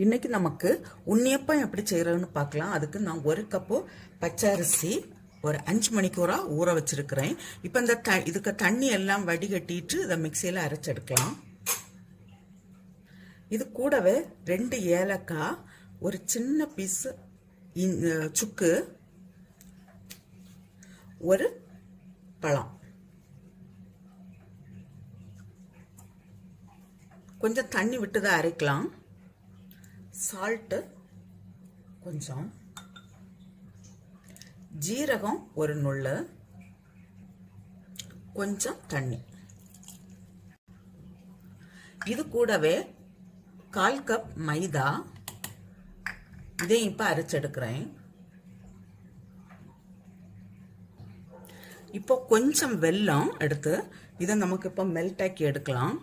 இன்னைக்கு நமக்கு உண்ணியப்பம் எப்படி செய்யறதுன்னு பார்க்கலாம். அதுக்கு நான் 1 கப்பு பச்சரிசி ஒரு 5 மணிக்கூரா ஊற வச்சிருக்கிறேன். இப்போ இந்த இதுக்கு தண்ணி எல்லாம் வடிகட்டிட்டு இதை மிக்சியில் அரைச்செடுக்கலாம். இது கூடவே 2 ஏலக்காய், ஒரு சின்ன பீஸ் சுக்கு, ஒரு பழம், கொஞ்சம் தண்ணி விட்டு தான் அரைக்கலாம். சால்ட்டு கொஞ்சம், ஜீரகம் ஒரு நுள்ளு, கொஞ்சம் தண்ணி. இது கூடவே 1/4 கப் மைதா, இதையும் இப்போ அரைச்செடுக்கிறேன். இப்போ கொஞ்சம் வெல்லம் எடுத்து இதை நமக்கு இப்போ மெல்ட் ஆக்கி எடுக்கலாம்.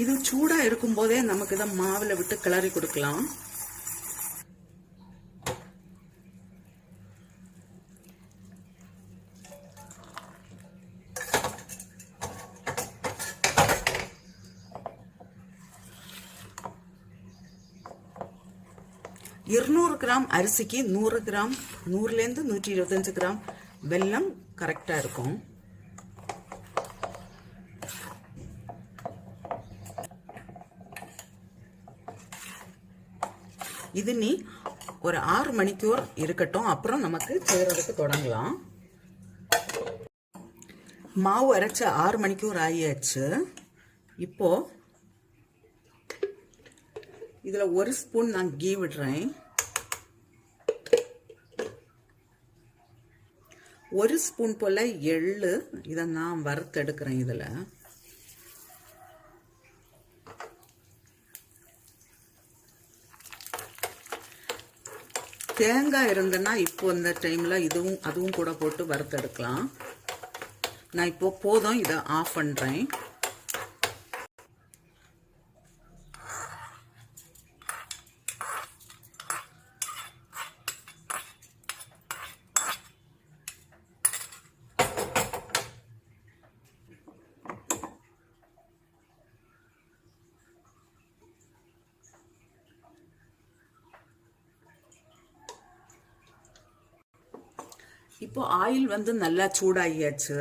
இது சூடா இருக்கும் போதே நமக்கு இதை மாவுல விட்டு கிளறி கொடுக்கலாம். கிராம் அரிசிக்கு 100 கிராம், 100லேருந்து 125 கிராம் வெல்லம் கரெக்டா இருக்கும். இது நீ ஒரு 6 மணிக்கூர் இருக்கட்டும், அப்புறம் நமக்கு செய்யறதுக்கு தொடங்கலாம். மாவு அரைச்ச 6 மணிக்கூர் ஆகியாச்சு. இப்போ இதுல 1 ஸ்பூன் நான் கீ விடுறேன். 1 ஸ்பூன் போல எள்ளு, இதை நான் வறுத்தெடுக்கிறேன். இதுல தேங்காய் இருந்ததுன்னா இப்போ இந்த டைம்ல அதுவும் கூட போட்டு வறுத்தெடுக்கலாம். நான் இப்போ போதும், இதை ஆஃப் பண்றேன். இப்போ ஆயில் வந்து நல்லா சூடாகியாச்சு.